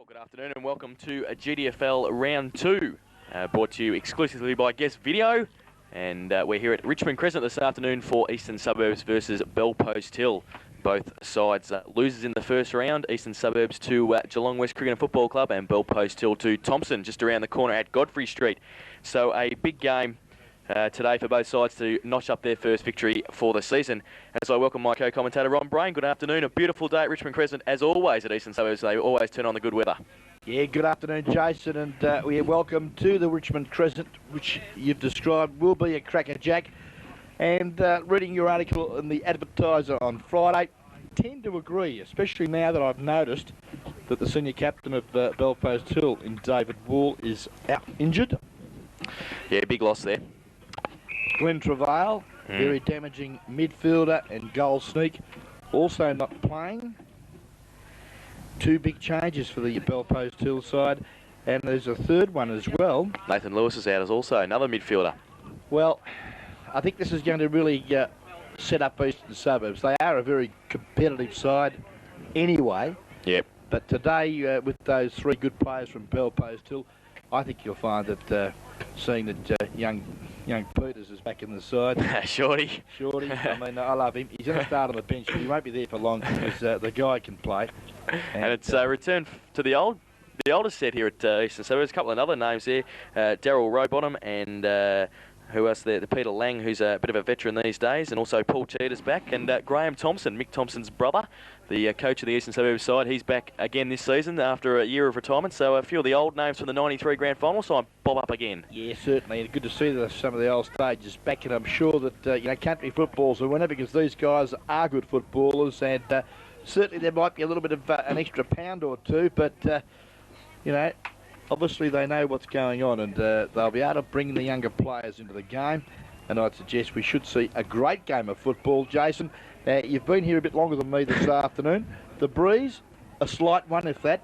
Good afternoon and welcome to a GDFL Round 2, brought to you exclusively by Guest Video. And we're here at Richmond Crescent this afternoon for Eastern Suburbs versus Bellpost Hill. Both sides losers in the first round. Eastern Suburbs to Geelong West Cricket and Football Club, and Bellpost Hill to Thompson, just around the corner at Godfrey Street. So a big game today for both sides to notch up their first victory for the season. As I welcome my co-commentator Ron Brain. Good afternoon. A beautiful day at Richmond Crescent, as always at Eastern Suburbs. They always turn on the good weather. Yeah, good afternoon, Jason, and we welcome to the Richmond Crescent, which you've described will be a crackerjack. And reading your article in the Advertiser on Friday, tend to agree, especially now that I've noticed that the senior captain of Bellpost Hill, in David Wall, is out injured. Yeah, big loss there. Glenn Travail, very damaging midfielder and goal sneak, also not playing. Two big changes for the Bellpost Hill side, and there's a third one as well. Nathan Lewis is out as also another midfielder. Well, I think this is going to really set up Eastern Suburbs. They are a very competitive side anyway. Yep. But today, with those three good players from Bellpost Hill, I think you'll find that seeing that young Peters is back in the side. Shorty. I mean, I love him. He's going to start on the bench, but he won't be there for long because the guy can play. And it's a return to the oldest set here at Eastern Suburbs. A couple of other names there. Daryl Rowbottom and who else there? The Peter Lang, who's a bit of a veteran these days, and also Paul Cheetah's back, and Graham Thompson, Mick Thompson's brother, the coach of the Eastern Suburbs side. He's back again this season after a year of retirement. So a few of the old names from the '93 Grand Final side bob up again. Yeah, certainly. And good to see some of the old stages back, and I'm sure that country football's a winner because these guys are good footballers, and certainly there might be a little bit of an extra pound or two, but obviously they know what's going on, and they'll be able to bring the younger players into the game, and I'd suggest we should see a great game of football. Jason, you've been here a bit longer than me this afternoon. The breeze, a slight one if that.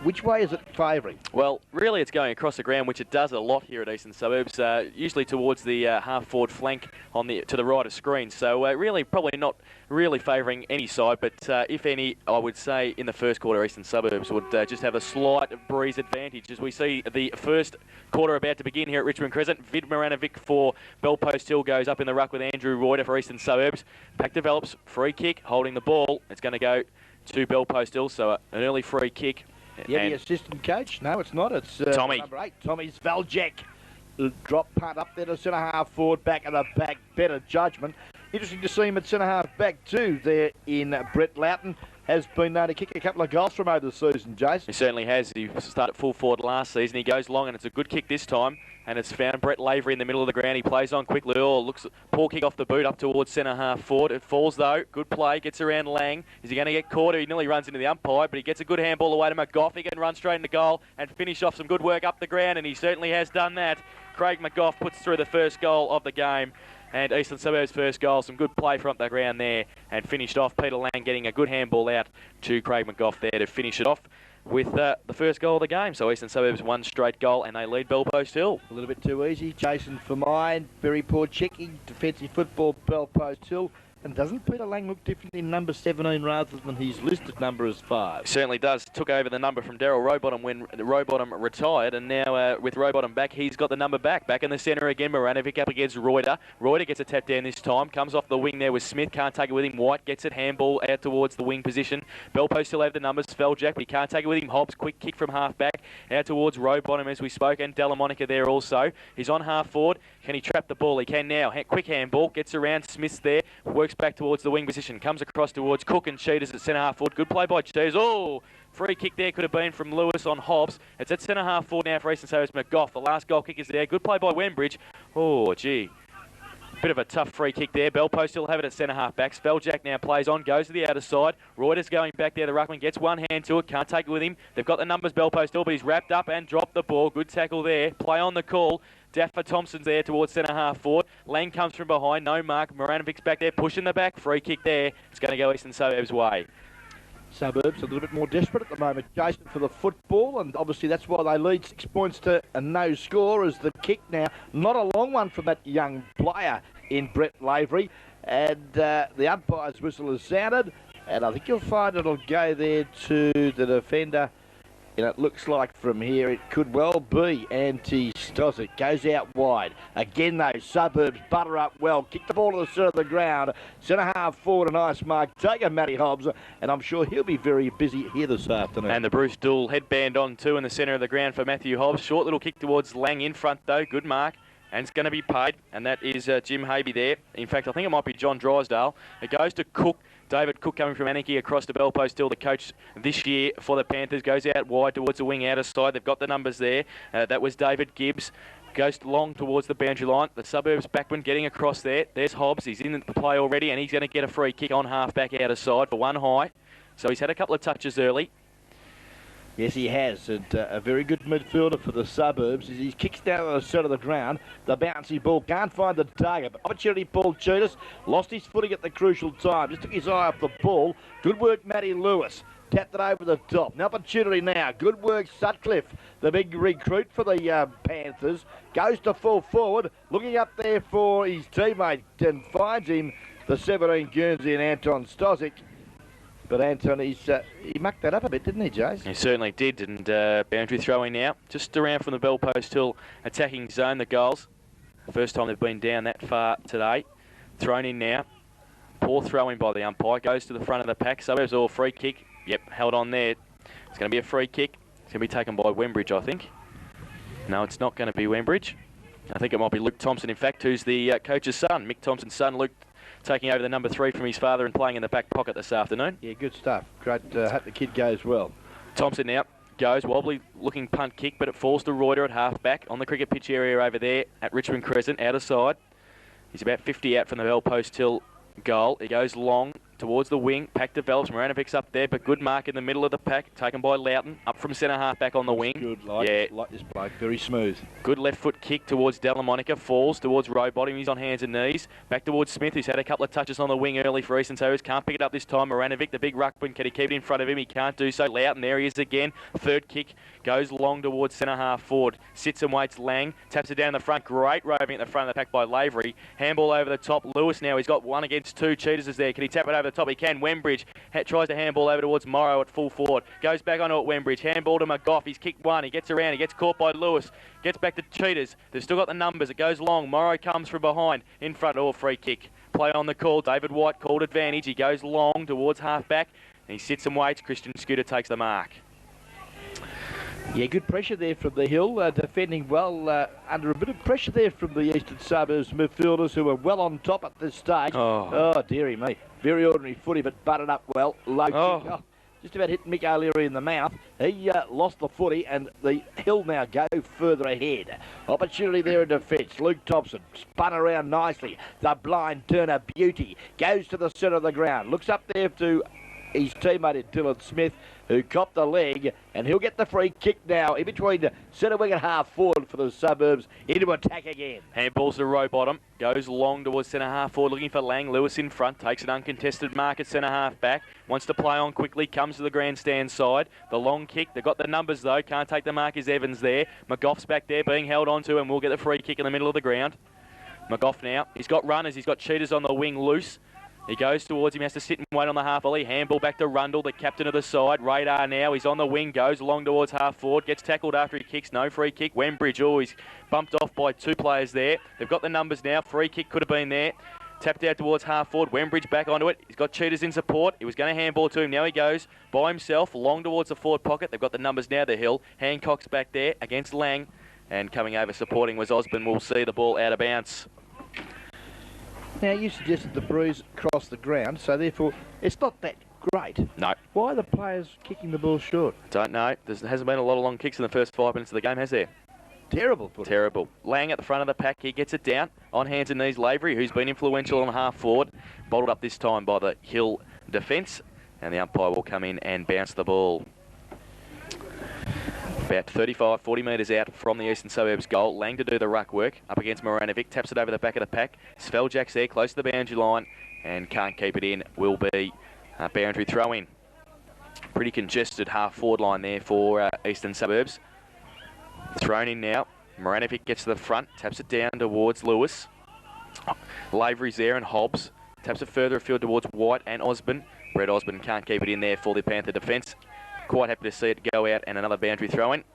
Which way is it favouring? Well, really it's going across the ground, which it does a lot here at Eastern Suburbs, usually towards the half-forward flank to the right of screen. So really probably not really favouring any side, but if any, I would say in the first quarter Eastern Suburbs would just have a slight breeze advantage as we see the first quarter about to begin here at Richmond Crescent. Vid Maranovic for Bellpost Hill goes up in the ruck with Andrew Reuter for Eastern Suburbs. Pack develops, free kick, holding the ball. It's going to go to Bellpost Hill, so an early free kick. Yeah, the assistant coach? No, it's not. It's Tommy. Number 8, Tommy's Valjak. Drop punt up there to centre-half forward, back at the back. Better judgment. Interesting to see him at centre-half back too there in Brett Loughton. Has been known to kick a couple of goals from over the season, Jason. He certainly has. He started full forward last season. He goes long, and it's a good kick this time. And it's found Brett Lavery in the middle of the ground. He plays on quickly. Oh, looks poor kick off the boot up towards centre-half forward. It falls, though. Good play. Gets around Lang. Is he going to get caught? He nearly runs into the umpire, but he gets a good handball away to McGough. He can run straight into goal and finish off some good work up the ground, and he certainly has done that. Craig McGough puts through the first goal of the game. And Eastern Suburbs' first goal, some good play from up the ground there, and finished off. Peter Lang getting a good handball out to Craig McGough there to finish it off with the first goal of the game. So Eastern Suburbs one straight goal, and they lead Bellpost Hill. A little bit too easy. Jason for mine. Very poor checking. Defensive football, Bellpost Hill. And doesn't Peter Lang look different in number 17 rather than his listed number as 5? Certainly does. Took over the number from Daryl Rowbottom when Rowbottom retired, and now with Rowbottom back, he's got the number back. Back in the centre again, Maranovic up against Reuter. Reuter gets a tap down this time. Comes off the wing there with Smith. Can't take it with him. White gets it. Handball out towards the wing position. Bellpost still have the numbers. Feljak, but he can't take it with him. Hobbs, quick kick from half back. Out towards Rowbottom as we spoke, and Delamonica there also. He's on half forward. Can he trap the ball? He can now. Quick handball. Gets around. Smith's there. Works back towards the wing position, comes across towards Cook and Cheetahs at centre-half forward. Good play by Cheetahs. Oh, free kick there could have been from Lewis on Hobbs. It's at centre-half forward now for Eastern Suburbs. McGough, the last goal kick is there. Good play by Wembridge. Oh, gee. Bit of a tough free kick there. Bellpost still have it at centre-half back. Feljak now plays on, goes to the outer side. Reuter's going back there. The ruckman gets one hand to it, can't take it with him. They've got the numbers, Bellpost still, but he's wrapped up and dropped the ball. Good tackle there. Play on the call. Daffer Thompson's there towards centre-half forward. Lang comes from behind, no mark. Maranovic's back there, pushing the back. Free kick there. It's going to go Eastern Suburbs' way. Suburbs a little bit more desperate at the moment, Jason, for the football, and obviously that's why they lead 6 points to a no score as the kick now. Not a long one from that young player in Brett Lavery, and the umpire's whistle has sounded, and I think you'll find it'll go there to the defender And it looks like from here it could well be Anti-Stozic. Goes out wide. Again, though, Suburbs butter up well. Kick the ball to the centre of the ground. Centre half forward, a nice mark. Taker, Matty Hobbs. And I'm sure he'll be very busy here this afternoon. And the Bruce Dual headband on too in the centre of the ground for Matthew Hobbs. Short little kick towards Lang in front, though. Good mark. And it's going to be paid. And that is Jim Habe there. In fact, I think it might be John Drysdale. It goes to Cook. David Cook coming from Anarchy across to Bell Post Hill, the coach this year for the Panthers. Goes out wide towards the wing outer side. They've got the numbers there. That was David Gibbs. Goes long towards the boundary line. The Suburbs backman getting across there. There's Hobbs. He's in the play already, and he's going to get a free kick on half-back outer side for one high. So he's had a couple of touches early. Yes, he has. And a very good midfielder for the Suburbs. As he kicks down on the centre of the ground, the bouncy ball can't find the target. But opportunity, Paul Cheetahs lost his footing at the crucial time. Just took his eye off the ball. Good work, Matty Lewis. Tapped it over the top. An opportunity now. Good work, Sutcliffe, the big recruit for the Panthers. Goes to full forward, looking up there for his teammate, and finds him, the 17 Guernsey and Anton Stozic. But Anton, he mucked that up a bit, didn't he, Jace? He certainly did, and boundary throwing now. Just around from the Bell Post Hill attacking zone, the goals. First time they've been down that far today. Thrown in now. Poor throwing by the umpire. Goes to the front of the pack. Suburbs all free kick. Yep, held on there. It's going to be a free kick. It's going to be taken by Wembridge, I think. No, it's not going to be Wembridge. I think it might be Luke Thompson, in fact, who's the coach's son. Mick Thompson's son, Luke, taking over the number 3 from his father and playing in the back pocket this afternoon. Yeah, good stuff. Great. Hope the kid goes well. Thompson now goes, wobbly looking punt kick, but it falls to Reuter at half back on the cricket pitch area over there at Richmond Crescent, outer side. He's about 50 out from the Bell Post Hill goal. He goes long towards the wing. Pack develops. Moranovic up there, but good mark in the middle of the pack. Taken by Loughton. Up from centre half back on the wing. Good. Like this bloke. Very smooth. Good left foot kick towards Delamonica. Falls towards Rowbottom. He's on hands and knees. Back towards Smith, who's had a couple of touches on the wing early for Eastern Terriers. Can't pick it up this time. Moranovic, the big ruckman. Can he keep it in front of him? He can't do so. Loughton, there he is again. Third kick. Goes long towards centre half forward. Sits and waits Lang. Taps it down the front. Great roving at the front of the pack by Lavery. Handball over the top. Lewis now. He's got 1 against 2. Cheetahs is there. Can he tap it over the top? He can. Wembridge tries to handball over towards Morrow at full forward. Goes back onto it, Wembridge. Handball to McGough. He's kicked one. He gets around. He gets caught by Lewis. Gets back to Cheetahs. They've still got the numbers. It goes long. Morrow comes from behind. In front. Free kick. Play on the call. David White called advantage. He goes long towards half back. And he sits and waits. Christian Scooter takes the mark. Yeah, good pressure there from the hill, defending well under a bit of pressure there from the Eastern Suburbs midfielders who are well on top at this stage. Oh dearie me. Very ordinary footy, but butted up well. Low kick. Oh, just about hit Mick O'Leary in the mouth. He lost the footy, and the hill now go further ahead. Opportunity there in defence. Luke Thompson spun around nicely. The blind turner beauty goes to the centre of the ground. Looks up there to his teammate Dylan Smith, who copped the leg, and he'll get the free kick now in between the centre wing and half forward for the Suburbs into attack again. Handballs to Rowbottom, goes long towards centre half forward, looking for Lang. Lewis in front, takes an uncontested mark at centre half back, wants to play on quickly, comes to the grandstand side. The long kick, they've got the numbers though, can't take the mark as Evans there. McGough's back there being held onto, and we'll get the free kick in the middle of the ground. McGough now, he's got runners, he's got Cheetahs on the wing loose. He goes towards him, has to sit and wait on the half volley. Handball back to Rundle, the captain of the side. Radar now, he's on the wing, goes along towards half forward, gets tackled after he kicks, no free kick. Wembridge, he's bumped off by 2 players there. They've got the numbers now, free kick could have been there. Tapped out towards half forward, Wembridge back onto it. He's got Cheetahs in support. He was going to handball to him, now he goes by himself, long towards the forward pocket. They've got the numbers now, the hill. Hancock's back there against Lang. And coming over supporting was Osborne. We'll see the ball out of bounds. Now, you suggested the bruise cross the ground, so therefore it's not that great. No. Why are the players kicking the ball short? Don't know. There hasn't been a lot of long kicks in the first 5 minutes of the game, has there? Terrible footy. Terrible. Lang at the front of the pack. He gets it down on hands and knees. Lavery, who's been influential on half forward, bottled up this time by the Hill defence. And the umpire will come in and bounce the ball. About 35, 40 metres out from the Eastern Suburbs goal. Lang to do the ruck work up against Moranovic. Taps it over the back of the pack. Sveljak's there, close to the boundary line, and can't keep it in. Will be a boundary throw-in. Pretty congested half-forward line there for Eastern Suburbs. Thrown in now. Moranovic gets to the front, taps it down towards Lewis. Lavery's there and Hobbs. Taps it further afield towards White and Osborne. Brett Osborne can't keep it in there for the Panther defence. quite happy to see it go out and another boundary throw-in.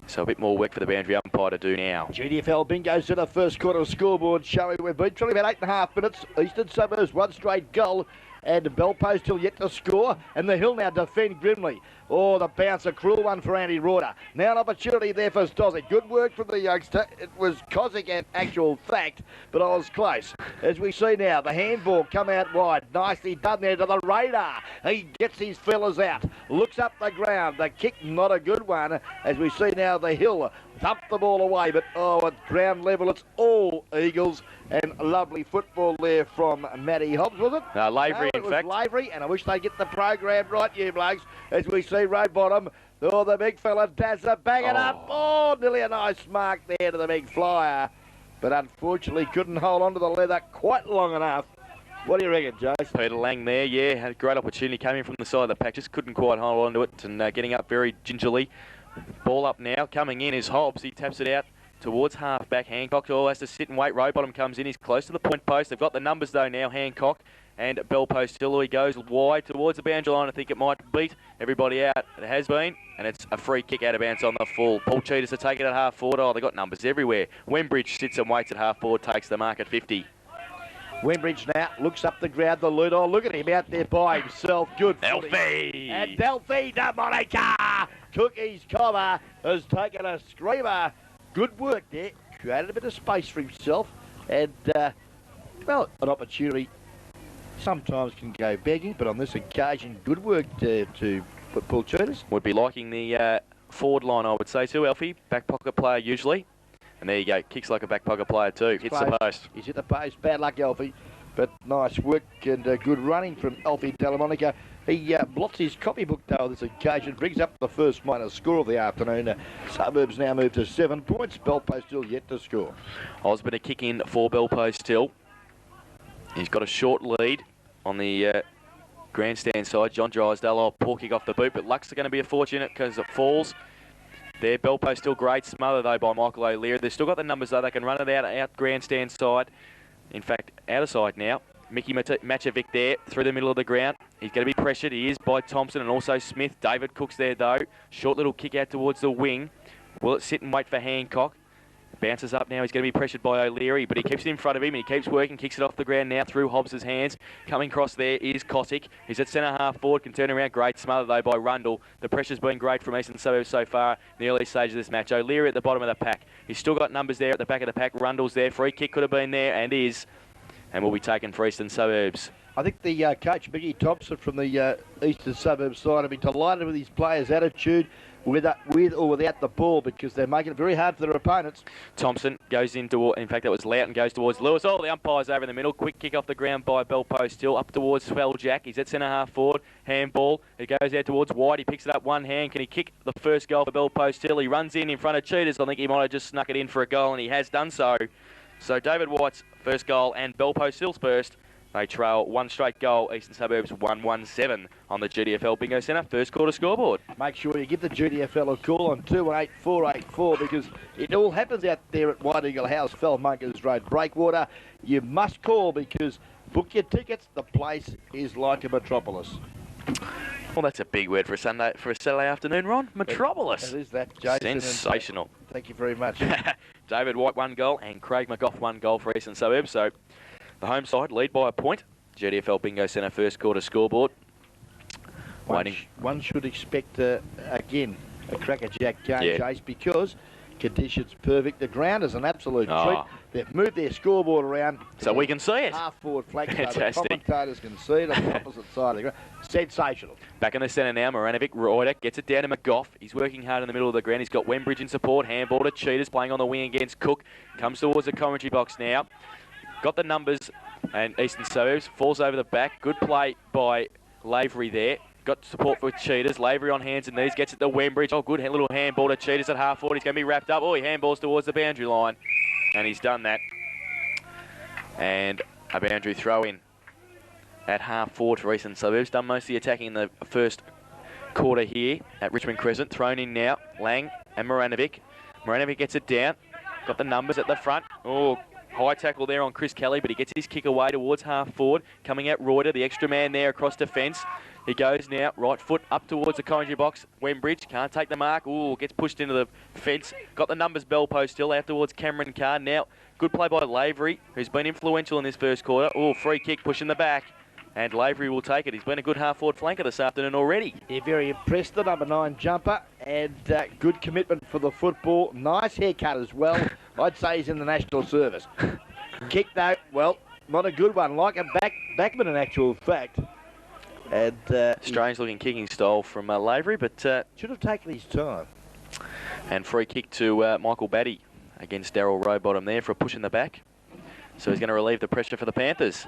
So a bit more work for the boundary umpire to do now. GDFL bingo's to the first quarter scoreboard showing we've been trying about 8.5 minutes. Eastern Suburbs, one straight goal. And Belpo still yet to score. And the Hill now defend grimly. Oh, the bounce, a cruel one for Andy Reuter. Now an opportunity there for Stozic. Good work from the youngster. It was Kozic at actual fact, but I was close. As we see now, the handball come out wide. Nicely done there to the radar. He gets his fellas out. Looks up the ground. The kick, not a good one. As we see now, the Hill dump the ball away, but at ground level, it's all Eagles. And lovely football there from Matty Hobbs, was it? Lavery, no, in fact. Lavery, and I wish they'd get the program right, you blokes, as we see Rowbottom. Oh, the big fella, Dazza, bang it up. Oh, nearly a nice mark there to the big flyer. But unfortunately, couldn't hold on to the leather quite long enough. What do you reckon, Jace? Peter Lang there, yeah, had a great opportunity coming from the side of the pack, just couldn't quite hold on to it and getting up very gingerly. Ball up now, coming in is Hobbs. He taps it out towards half-back. Hancock all has to sit and wait. Rowbottom comes in. He's close to the point post. They've got the numbers, though, now. Hancock and Belpo still. He goes wide towards the boundary line. I think it might beat everybody out. It has been. And it's a free kick out of bounds on the full. Paul Cheetahs to take it at half-forward. Oh, they've got numbers everywhere. Wembridge sits and waits at half-forward, takes the mark at 50. Wembridge now looks up the ground, the lead. Oh, look at him out there by himself. Good footy. Delphi! And Delphi de Monica! Cookie's cover has taken a screamer. Good work there. Created a bit of space for himself. And, well, an opportunity sometimes can go begging, but on this occasion, good work to Paul Cheetahs. Would be liking the forward line, I would say, too, Alfie. Back pocket player usually. And there you go. Kicks like a back pocket player too. Hits the post. He's hit the post. Bad luck, Alfie. But nice work and good running from Alfie Delamonica. He blots his copybook, though, on this occasion. Brings up the first minor score of the afternoon. Suburbs now move to 7 points. Belpo still yet to score. Osborne a kick in for Belpo still. He's got a short lead on the grandstand side. John Drysdale, poor kick off the boot, but luck's going to be a fortunate because it falls. There, Belpo still great. Smother, though, by Michael O'Leary. They've still got the numbers, though. They can run it out grandstand side. In fact, outer side now. Mickey Machovic there, through the middle of the ground. He's going to be pressured. He is by Thompson and also Smith. David Cook's there, though. Short little kick out towards the wing. Will it sit and wait for Hancock? Bounces up now. He's going to be pressured by O'Leary, but he keeps it in front of him and he keeps working, kicks it off the ground now through Hobbs' hands. Coming across there is Kossick. He's at centre half forward, can turn around. Great smother, though, by Rundle. The pressure's been great from Eastern Suburbs so far in the early stage of this match. O'Leary at the bottom of the pack. He's still got numbers there at the back of the pack. Rundle's there. Free kick could have been there and is. And will be taken for Eastern Suburbs. I think the coach, Mickey Thompson, from the Eastern Suburbs side, will be delighted with his players' attitude with or without the ball, because they're making it very hard for their opponents. Thompson goes into, in fact, that was Loughton, goes towards Lewis. Oh, the umpire's over in the middle. Quick kick off the ground by Belpo still, up towards Swelljack. He's at centre half forward. Handball. It goes out towards White. He picks it up one hand. Can he kick the first goal for Belpo still? He runs in front of Cheetahs. I think he might have just snuck it in for a goal, and he has done so. So David White's first goal and Belpo Still's first. They trail one straight goal. Eastern Suburbs 1-1-7 on the GDFL Bingo Centre first quarter scoreboard. Make sure you give the GDFL a call on 218-484, because it all happens out there at White Eagle House, Fellmunkers Road, Breakwater. You must call, because book your tickets. The place is like a metropolis. Well, that's a big word for a Saturday afternoon, Ron. Metropolis. It is that, Jason. Sensational. Thank you very much. David White, one goal, and Craig McGough, one goal for Eastern Suburbs. So the home side lead by a point. GDFL Bingo Centre first quarter scoreboard. One should expect, again, a crackerjack game, Yeah. Chase, because conditions perfect. The ground is an absolute treat. They've moved their scoreboard around so we can see it. Half-forward flag, so the Fantastic. commentators can see it on the opposite side of the ground. Sensational. Back in the centre now, Moranovic, Reuter gets it down to McGough. He's working hard in the middle of the ground. He's got Wembridge in support. Handball to Cheetahs, playing on the wing against Cook. Comes towards the commentary box now. Got the numbers, and Eastern Suburbs falls over the back. Good play by Lavery there. Got support for Cheetahs. Lavery on hands and knees, gets it to Wembridge. Oh, good little handball to Cheetahs at half forward. He's going to be wrapped up. Oh, he handballs towards the boundary line, and he's done that. And a boundary throw in at half forward for Eastern Suburbs. Done most of the attacking in the first quarter here at Richmond Crescent. Thrown in now, Lang and Moranovic. Moranovic gets it down. Got the numbers at the front. Oh, High tackle there on Chris Kelly, but he gets his kick away towards half forward. Coming out Reuter, the extra man there across defence. He goes now, right foot up towards the commentary box. Wembridge can't take the mark. Ooh, gets pushed into the fence. Got the numbers bell post still out towards Cameron Carr. Now, good play by Lavery, who's been influential in this first quarter. Ooh, free kick pushing the back. And Lavery will take it. He's been a good half-forward flanker this afternoon already. Yeah, very impressed, the number 9 jumper. And good commitment for the football. Nice haircut as well. I'd say he's in the national service. Kick, though, well, not a good one. Like a backman in actual fact. And strange-looking kicking style from Lavery, but... should have taken his time. And free kick to Michael Batty against Daryl Rowbottom there for a push in the back. So he's going to relieve the pressure for the Panthers.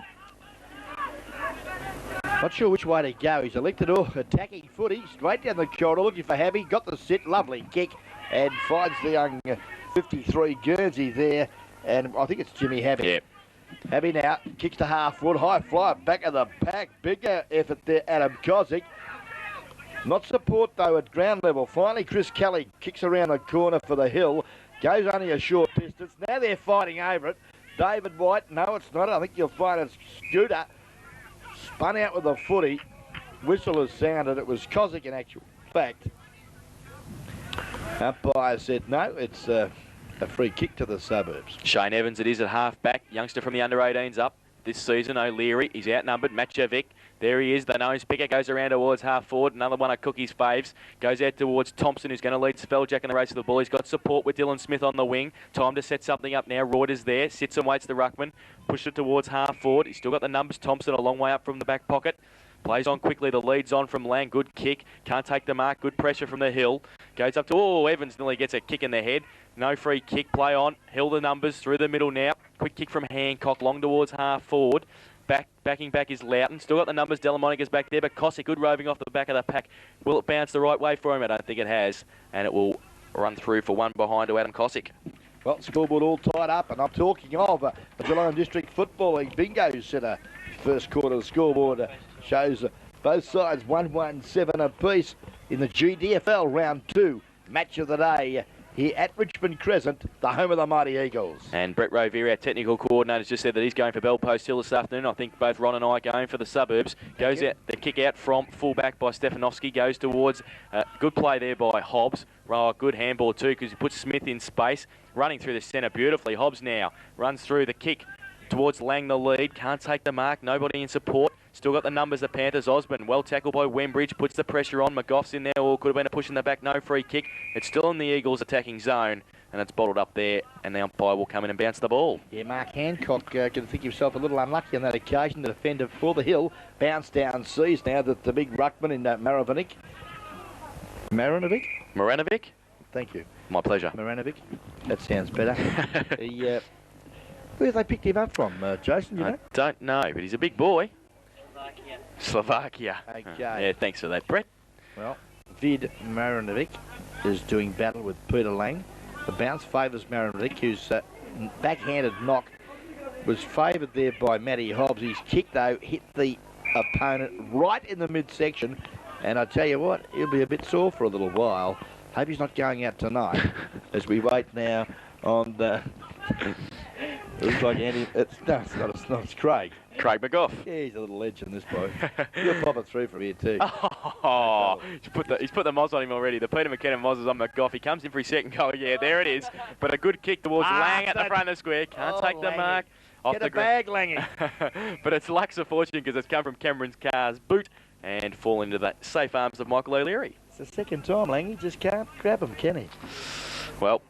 Not sure which way to go. He's elected attacking footy, straight down the corridor, looking for Habby. Got the sit, lovely kick, and finds the young 53 Guernsey there. And I think it's Jimmy Habby. Yeah. Habby now kicks to half forward, high flyer, back of the pack. Bigger effort there, Adam Kozik. Not support though at ground level. Finally, Chris Kelly kicks around the corner for the hill. Goes only a short distance. Now they're fighting over it. David White, no, it's not. I think you'll find it's Scooter. Spun out with the footy. Whistle has sounded. It was Kozik in actual fact. Umpire said no, it's a free kick to the Suburbs. Shane Evans it is at half-back. Youngster from the under-18s up this season. O'Leary, he's outnumbered. Matchevic, there he is. The nose picker goes around towards half-forward. Another one of Cookie's faves. Goes out towards Thompson, who's going to lead Spelljack in the race of the ball. He's got support with Dylan Smith on the wing. Time to set something up now. Reuter's there. Sits and waits the ruckman. Push it towards half-forward. He's still got the numbers. Thompson a long way up from the back pocket. Plays on quickly. The lead's on from Lang. Good kick. Can't take the mark. Good pressure from the hill. Goes up to... Oh, Evans nearly gets a kick in the head. No free kick. Play on. Hill the numbers through the middle now. Quick kick from Hancock. Long towards half forward. Backing back is Loughton. Still got the numbers. Delamonica's back there. But Cossack good roving off the back of the pack. Will it bounce the right way for him? I don't think it has. And it will run through for one behind to Adam Cossack. Well, scoreboard all tied up. And I'm talking of the Geelong District Football League bingo setter. First quarter scoreboard shows both sides 1-1-7 apiece in the GDFL round 2 match of the day here at Richmond Crescent, the home of the Mighty Eagles. And Brett Rovere, our technical coordinator, just said that he's going for Bell Post Hill this afternoon. I think both Ron and I are going for the Suburbs. Goes out, the kick out from fullback by Stefanovski, goes towards good play there by Hobbs. Good handball too, because he puts Smith in space, running through the centre beautifully. Hobbs now runs through the kick towards Lang, the lead. Can't take the mark, nobody in support. Still got the numbers, the Panthers. Osborne, well tackled by Wembridge, puts the pressure on. McGough's in there, or could have been a push in the back. No free kick. It's still in the Eagles' attacking zone, and it's bottled up there, and the umpire will come in and bounce the ball. Yeah, Mark Hancock can think himself a little unlucky on that occasion. The defender for the hill bounced down seas now that the big ruckman in Maranovic. Maranovic? Thank you. My pleasure. Maranovic. That sounds better. Where have they picked him up from, Jason, you know? I don't know, but he's a big boy. Slovakia. Okay. Yeah, thanks for that, Brett. Well, Vid Maranovic is doing battle with Peter Lang. The bounce favours Maranovic, whose backhanded knock was favoured there by Matty Hobbs. His kick, though, hit the opponent right in the midsection. And I tell you what, he'll be a bit sore for a little while. Hope he's not going out tonight as we wait now on the... It looks like Andy... It's not. It's Craig. Craig McGough. Yeah, he's a little legend, this bloke. He'll pop it through from here too. Oh, he's put the Moz on him already. The Peter McKenna Moz is on McGough. He comes in for his second goal. Yeah, there it is. But a good kick towards Lang at the front of the square. Can't take the mark. Get a bag, Langy. But it's luck's of fortune because it's come from Cameron Carr's boot and fall into the safe arms of Michael O'Leary. It's the second time, Langy. Just can't grab him, can he? Well,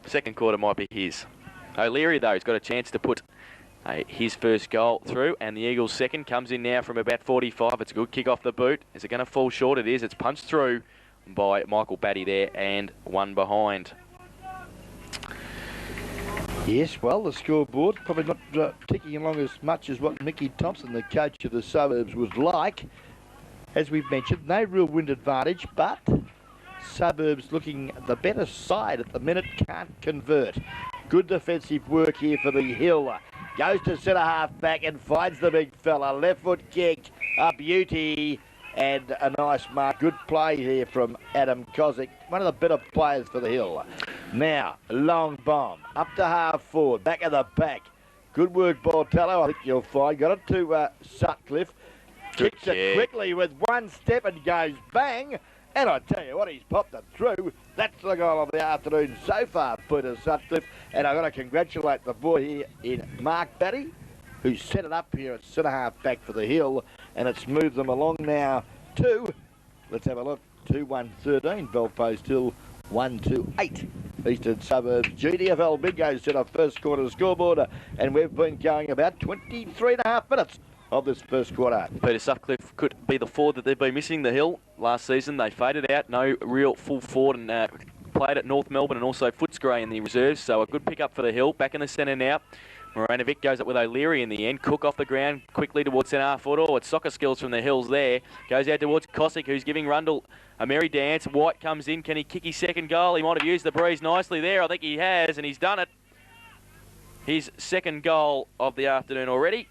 second quarter might be his. O'Leary, though, has got a chance to put his first goal through, and the Eagles' second comes in now from about 45. It's a good kick off the boot. Is it going to fall short? It is. It's punched through by Michael Batty there, and one behind. Yes, well, the scoreboard probably not ticking along as much as what Mickey Thompson, the coach of the Suburbs, would like. As we've mentioned, no real wind advantage, but Suburbs looking the better side at the minute, can't convert. Good defensive work here for the Hill. Goes to centre half back and finds the big fella. Left foot kick, a beauty, and a nice mark. Good play here from Adam Kozik, one of the better players for the Hill. Now, long bomb, up to half forward, back of the pack. Good work, Bortello. I think you'll find. Got it to Sutcliffe. Kicks it quickly with one step and goes bang. And I tell you what, he's popped it through. That's the goal of the afternoon so far, Peter Sutcliffe. And I've got to congratulate the boy here in Mark Batty, who set it up here at centre-half back for the Hill. And it's moved them along now to, let's have a look, 2-1-13. Belpost Hill 1-2-8. Eastern Suburbs GDFL Bingo set up first quarter scoreboard. And we've been going about 23.5 minutes of this first quarter. Peter Sutcliffe could be the forward that they've been missing, the Hill. Last season they faded out, no real full forward, and played at North Melbourne and also Footscray in the reserves, so a good pick-up for the Hill. Back in the centre now. Moranovic goes up with O'Leary in the end. Cook off the ground quickly towards centre half forward. Oh, it's soccer skills from the Hills there. Goes out towards Cossack, who's giving Rundle a merry dance. White comes in. Can he kick his second goal? He might have used the breeze nicely there. I think he has, and he's done it. His second goal of the afternoon already.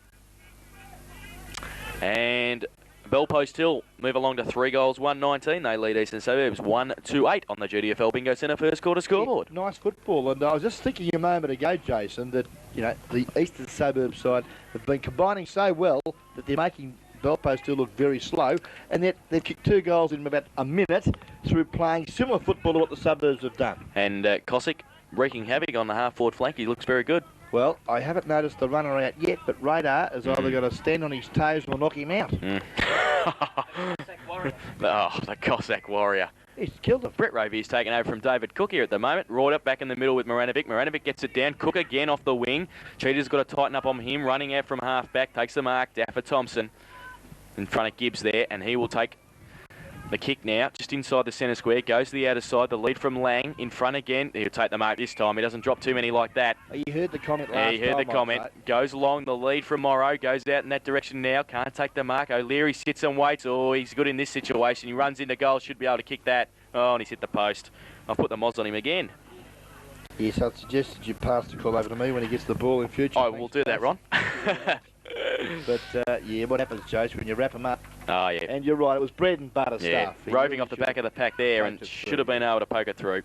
And Belpost Hill move along to 3 goals, 1-19. They lead Eastern Suburbs 1-8 on the GDFL Bingo Centre first quarter scoreboard. Yeah, nice football, and I was just thinking a moment ago, Jason, that the Eastern Suburbs side have been combining so well that they're making Belpost Hill look very slow, and yet they've kicked 2 goals in about a minute through playing similar football to what the Suburbs have done. And Cossack wreaking havoc on the half-forward flank. He looks very good. Well, I haven't noticed the runner out yet, but Radar has either got to stand on his toes or knock him out. Oh, the Cossack Warrior. He's killed him. Brett Rovey's taken over from David Cook here at the moment. Right up back in the middle with Moranovic. Moranovic gets it down. Cook again off the wing. Cheetah's got to tighten up on him. Running out from half back. Takes the mark. Daffer Thompson in front of Gibbs there, and he will take the kick now, just inside the centre square, goes to the outer side, the lead from Lang, in front again. He'll take the mark this time. He doesn't drop too many like that. You heard the comment last time. Yeah, you heard the comment. Goes along the lead from Morrow, goes out in that direction now, can't take the mark. O'Leary sits and waits. Oh, he's good in this situation. He runs into goal, should be able to kick that. Oh, and he's hit the post. I'll put the mods on him again. Yes, I'd suggest you pass the call over to me when he gets the ball in future. I will do that, Ron. But, yeah, what happens, Jose, when you wrap them up? Oh, yeah. And you're right, it was bread and butter stuff. Roving off the back of the pack there and should have been able to poke it through.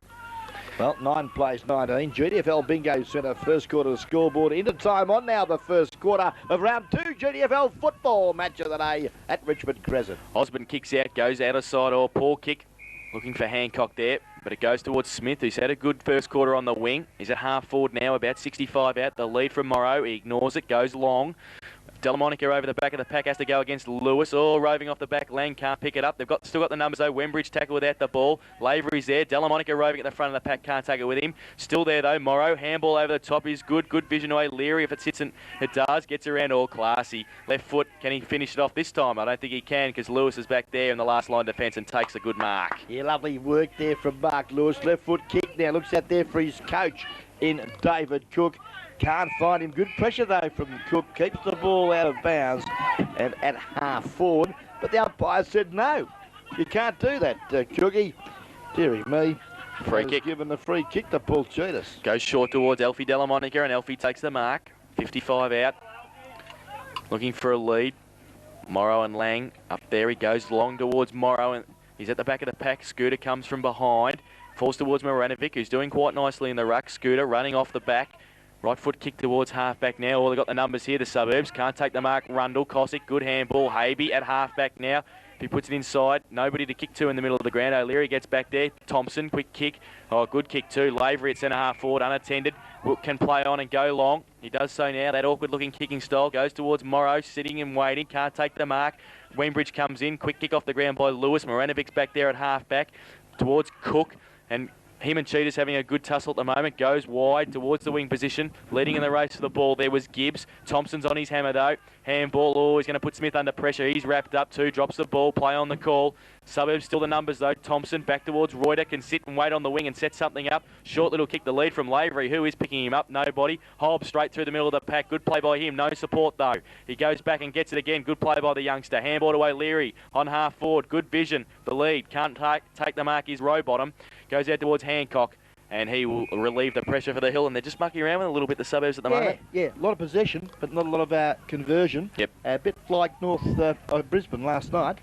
Well, 9 plays 19. GDFL Bingo Centre first quarter scoreboard. Into time on now the first quarter of round 2 GDFL football match of the day at Richmond Crescent. Osborne kicks out, goes out of side or poor kick. Looking for Hancock there, but it goes towards Smith, who's had a good first quarter on the wing. He's at half forward now, about 65 out. The lead from Morrow, he ignores it, goes long. Delamonica over the back of the pack has to go against Lewis. Oh, roving off the back. Lang can't pick it up. They've still got the numbers though. Wembridge tackle without the ball. Lavery's there. Delamonica roving at the front of the pack. Can't take it with him. Still there though. Morrow. Handball over the top is good. Good vision away. Leary, if it sits and it does, gets around all classy. Left foot. Can he finish it off this time? I don't think he can because Lewis is back there in the last line defence and takes a good mark. Yeah, lovely work there from Mark Lewis. Left foot kick now. Looks out there for his coach in David Cook. Can't find him. Good pressure, though, from Cook. Keeps the ball out of bounds and at half forward. But the umpire said no. You can't do that, Cookie. Deary me. Free kick. Given the free kick to Paul Cheetahs. Goes short towards Elfie Delamonica, and Elfie takes the mark. 55 out. Looking for a lead. Morrow and Lang up there. He goes long towards Morrow, and he's at the back of the pack. Scooter comes from behind. Falls towards Moranovic, who's doing quite nicely in the ruck. Scooter running off the back. Right foot kick towards half-back now. Oh, they've got the numbers here, the Suburbs. Can't take the mark. Rundle, Cossack, good handball. Habe at half-back now. If he puts it inside, nobody to kick to in the middle of the ground. O'Leary gets back there. Thompson, quick kick. Oh, good kick too. Lavery at centre-half forward, unattended. Can play on and go long. He does so now. That awkward-looking kicking style goes towards Morrow, sitting and waiting. Can't take the mark. Wembridge comes in. Quick kick off the ground by Lewis. Moranovic's back there at half-back towards Cook. And him and Cheetah's having a good tussle at the moment. Goes wide towards the wing position. Leading in the race for the ball there was Gibbs. Thompson's on his hammer though. Handball. Oh, he's going to put Smith under pressure. He's wrapped up too. Drops the ball. Play on the call. Suburbs still the numbers though. Thompson back towards Reuter. Can sit and wait on the wing and set something up. Short little kick the lead from Lavery. Who is picking him up? Nobody. Hobbs straight through the middle of the pack. Good play by him. No support though. He goes back and gets it again. Good play by the youngster. Handball to O'Leary. On half forward. Good vision. The lead. Can't take the mark. Is Rowbottom. Goes out towards Hancock. And he will relieve the pressure for the Hill. And they're just mucking around with a little bit the Suburbs at the moment. Yeah, a lot of possession, but not a lot of conversion. Yep. A bit like North Brisbane last night.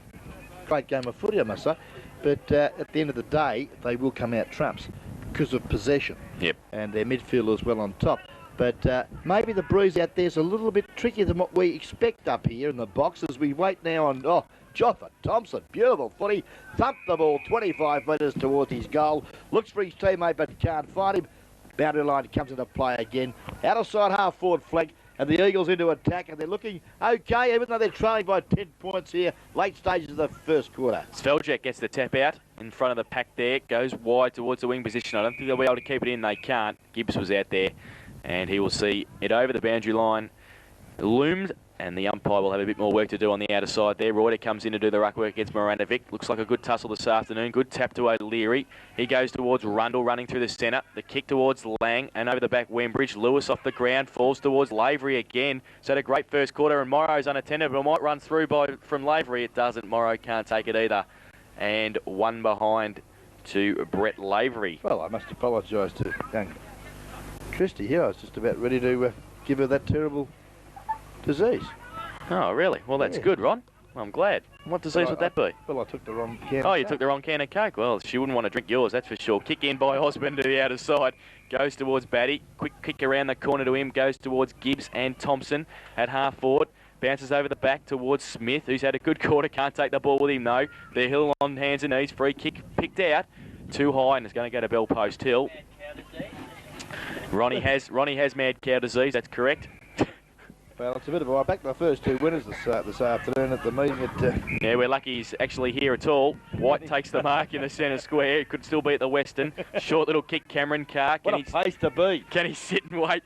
Great game of footy, I must say. But at the end of the day, they will come out trumps because of possession. Yep. And their midfield as well on top. But maybe the breeze out there is a little bit trickier than what we expect up here in the box as we wait now on, Joffa Thompson, beautiful footy, thumped the ball 25 metres towards his goal, looks for his teammate but can't find him. Boundary line comes into play again, out of side half forward flank, and the Eagles into attack, and they're looking okay, even though they're trailing by 10 points here, late stages of the first quarter. Sveljak gets the tap out in front of the pack there, goes wide towards the wing position. I don't think they'll be able to keep it in, they can't. Gibbs was out there, and he will see it over the boundary line, loomed, and the umpire will have a bit more work to do on the outer side there. Reuter comes in to do the ruck work against Miranovic. Looks like a good tussle this afternoon. Good tap to O'Leary. He goes towards Rundle, running through the centre. The kick towards Lang, and over the back Wembridge. Lewis off the ground, falls towards Lavery again. So had a great first quarter, and Morrow's unattended, but it might run through from Lavery. It doesn't. Morrow can't take it either. And one behind to Brett Lavery. Well, I must apologise to young Christy here. I was just about ready to give her that terrible disease. Oh, really? Well, that's good, Ron. Well, I'm glad. What disease would that be? Well, I took the wrong can. Oh, you took the wrong can of Coke. Well, she wouldn't want to drink yours, that's for sure. Kick in by Osborne to the outer side. Goes towards Batty. Quick kick around the corner to him. Goes towards Gibbs and Thompson at half forward. Bounces over the back towards Smith, who's had a good quarter. Can't take the ball with him, though. The Hill on hands and knees. Free kick picked out. Too high, and it's going to go to Bell Post Hill. Ronnie has mad cow disease, that's correct. Well, it's a bit of a back to the first two winners this afternoon at the meeting at... Yeah, we're lucky he's actually here at all. White takes the mark in the centre square. It could still be at the Western. Short little kick, Cameron Carr. What a place to be. Can he sit and wait?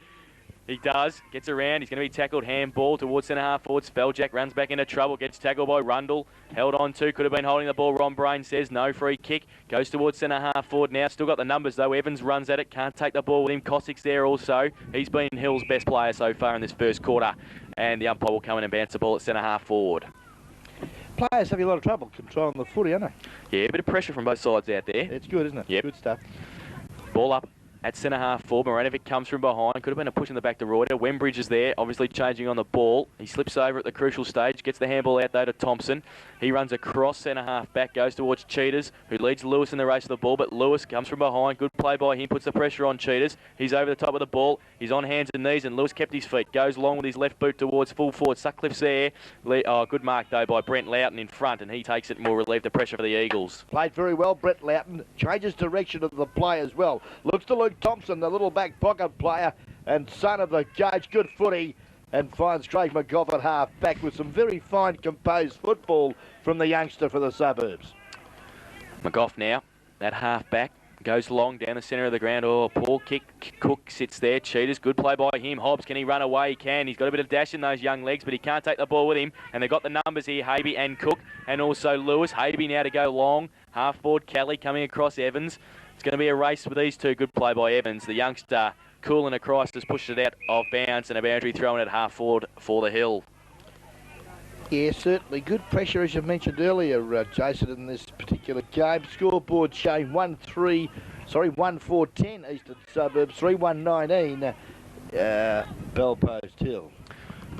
He does. Gets around. He's going to be tackled. Handball towards centre half forward. Sveljak runs back into trouble. Gets tackled by Rundle. Held on to. Could have been holding the ball. Ron Brain says no. Free kick. Goes towards centre half forward now. Still got the numbers though. Evans runs at it. Can't take the ball with him. Cossack's there also. He's been Hill's best player so far in this first quarter. And the umpire will come in and bounce the ball at centre half forward. Players have a lot of trouble controlling the footy, aren't they? Yeah, a bit of pressure from both sides out there. It's good, isn't it? Yep. Good stuff. Ball up at centre half forward. Moranovic comes from behind. Could have been a push in the back to Reuter. Wembridge is there, obviously changing on the ball. He slips over at the crucial stage. Gets the handball out though to Thompson. He runs across centre half back. Goes towards Cheetahs, who leads Lewis in the race of the ball. But Lewis comes from behind. Good play by him. Puts the pressure on Cheetahs. He's over the top of the ball. He's on hands and knees, and Lewis kept his feet. Goes long with his left boot towards full forward. Sutcliffe's there. Good mark though by Brent Loughton in front, and he takes it and will relieve the pressure for the Eagles. Played very well, Brett Loughton. Changes direction of the play as well. Looks to Luke Thompson, the little back pocket player and son of the coach. Good footy, and finds Craig McGoff at half back with some very fine composed football from the youngster for the suburbs. McGoff now at half back. Goes long down the centre of the ground. Oh, poor kick. Cook sits there. Cheetahs, good play by him. Hobbs, can he run away? He can. He's got a bit of dash in those young legs, but he can't take the ball with him. And they've got the numbers here, Habe and Cook, and also Lewis. Habe now to go long. Half forward, Kelly coming across Evans. It's going to be a race with these two. Good play by Evans. The youngster, cooling across, has pushed it out of bounds, and a boundary thrown at half forward for the Hill. Yeah, certainly. Good pressure, as you mentioned earlier, Jason, in this particular game. Scoreboard showing 1-4-10 Eastern Suburbs, 3-1-19 Bell Post Hill.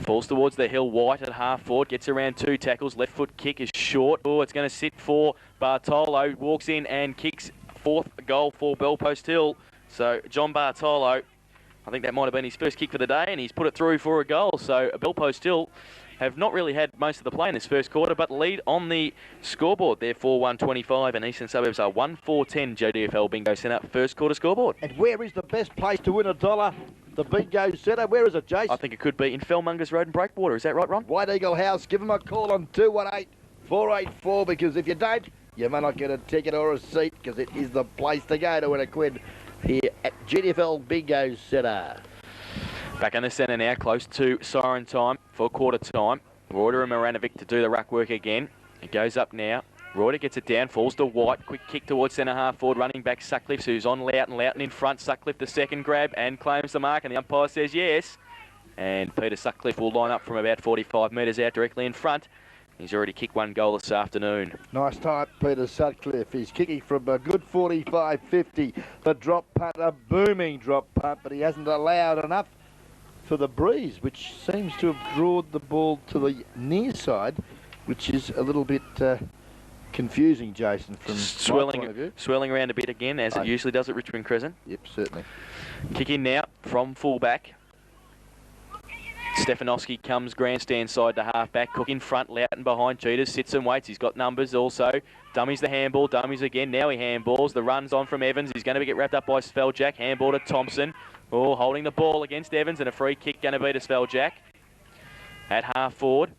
Falls towards the Hill. White at half forward. Gets around two tackles. Left foot kick is short. Oh, it's going to sit for Bartolo. Walks in and kicks fourth goal for Bell Post Hill. So John Bartolo, I think that might have been his first kick for the day, and he's put it through for a goal. So Bell Post Hill have not really had most of the play in this first quarter, but lead on the scoreboard. They're 4-1-25, and Eastern Suburbs are 1-4-10 JDFL Bingo Centre first quarter scoreboard. And where is the best place to win $1? The Bingo Centre. Where is it, Jason? I think it could be in Fellmongers Road and Breakwater. Is that right, Ron? White Eagle House. Give them a call on 218-484, because if you don't, you may not get a ticket or a seat, because it is the place to go to win a quid here at JDFL Bingo Centre. Back in the centre now, close to siren time for quarter time. Reuter and Miranovic to do the ruck work again. It goes up now. Reuter gets it down, falls to White. Quick kick towards centre half forward, running back Sutcliffe, who's on Loughton. Loughton in front. Sutcliffe the second grab and claims the mark, and the umpire says yes. And Peter Sutcliffe will line up from about 45 metres out directly in front. He's already kicked one goal this afternoon. Nice type, Peter Sutcliffe. He's kicking from a good 45-50. The drop punt, a booming drop punt, but he hasn't allowed enough for the breeze, which seems to have drawn the ball to the near side, which is a little bit confusing, Jason, from my point of view. Swirling around a bit again, as it usually does at Richmond Crescent. Yep, certainly. Kick in now from full back. Stefanowski comes grandstand side to half-back. Cook in front, Loughton behind. Cheetahs sits and waits. He's got numbers also. Dummies the handball. Dummies again. Now he handballs. The run's on from Evans. He's going to get wrapped up by Sveljak. Handball to Thompson. Oh, holding the ball against Evans, and a free kick going to be to Sveljak at half forward.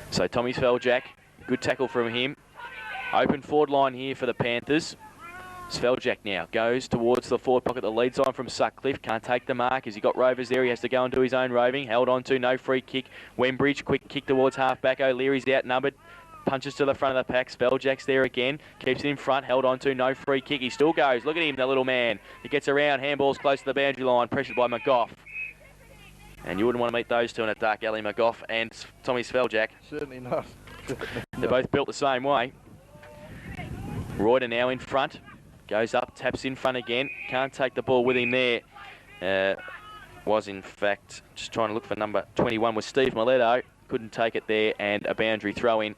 So Tommy Sveljak, good tackle from him. Open forward line here for the Panthers. Sveljak now goes towards the forward pocket. The lead sign from Sutcliffe. Can't take the mark. Has he got Rovers there? He has to go and do his own roving. Held on to, no free kick. Wembridge, quick kick towards half-back. O'Leary's outnumbered. Punches to the front of the pack. Sveljak's there again. Keeps it in front. Held on to, no free kick. He still goes. Look at him, the little man. He gets around. Handball's close to the boundary line. Pressured by McGough. And you wouldn't want to meet those two in a dark alley, McGough and Tommy Sveljak. Certainly not. They're both built the same way. Reuter now in front. Goes up, taps in front again. Can't take the ball with him there. Was in fact just trying to look for number 21 was Steve Miletto. Couldn't take it there, and a boundary throw in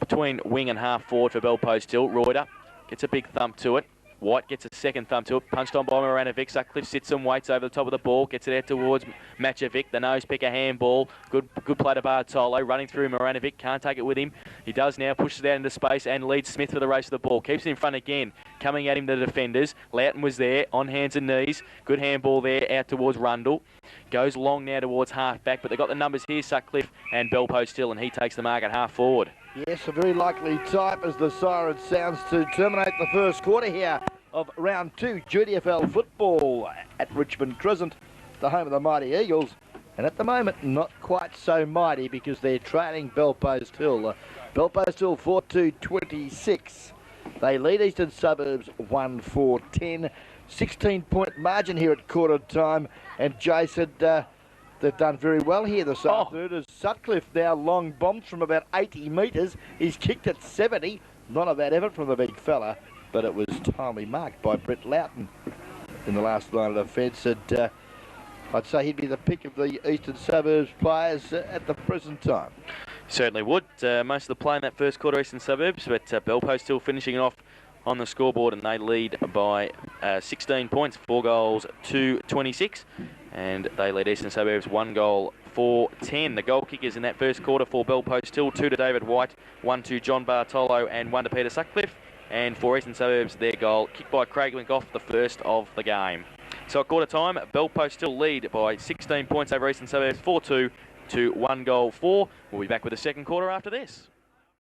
between wing and half forward for Bell Post Hill. Reuter gets a big thump to it. White gets a second thumb to it. Punched on by Moranovic. Sutcliffe sits and waits over the top of the ball. Gets it out towards Machovic. The nose picker handball. Good play to Bartolo. Running through Moranovic. Can't take it with him. He does now. Pushes it out into space and leads Smith for the race of the ball. Keeps it in front again. Coming at him, the defenders. Loughton was there. On hands and knees. Good handball there. Out towards Rundle. Goes long now towards half back. But they've got the numbers here. Sutcliffe and Bell Post Hill. And he takes the mark at half forward. Yes, a very likely type as the siren sounds to terminate the first quarter here of round 2 GDFL football at Richmond Crescent, the home of the mighty Eagles. And at the moment, not quite so mighty because they're trailing Bell Post Hill. Bell Post Hill 4-2-26. They lead Eastern Suburbs 1-4-10. 16-point margin here at quarter time. And Jay said they've done very well here this afternoon as Sutcliffe now long bombs from about 80 metres. He's kicked at 70. Not a bad effort from the big fella, but it was timely marked by Brett Loughton in the last line of defence. And I'd say he'd be the pick of the Eastern Suburbs players at the present time. Certainly would. Most of the play in that first quarter, Eastern Suburbs, but Bell Post still finishing it off on the scoreboard, and they lead by 16 points, 4 goals to 26, and they lead Eastern Suburbs 1 goal 4-10. The goal kickers in that first quarter for Bell Post Hill, 2 to David White, 1 to John Bartolo, and 1 to Peter Sutcliffe. And for Eastern Suburbs, their goal kicked by Craig Winkoff, the first of the game. So at quarter time, Bell Post still lead by 16 points over Eastern Suburbs, 4-2 to 1 goal 4. We'll be back with the second quarter after this.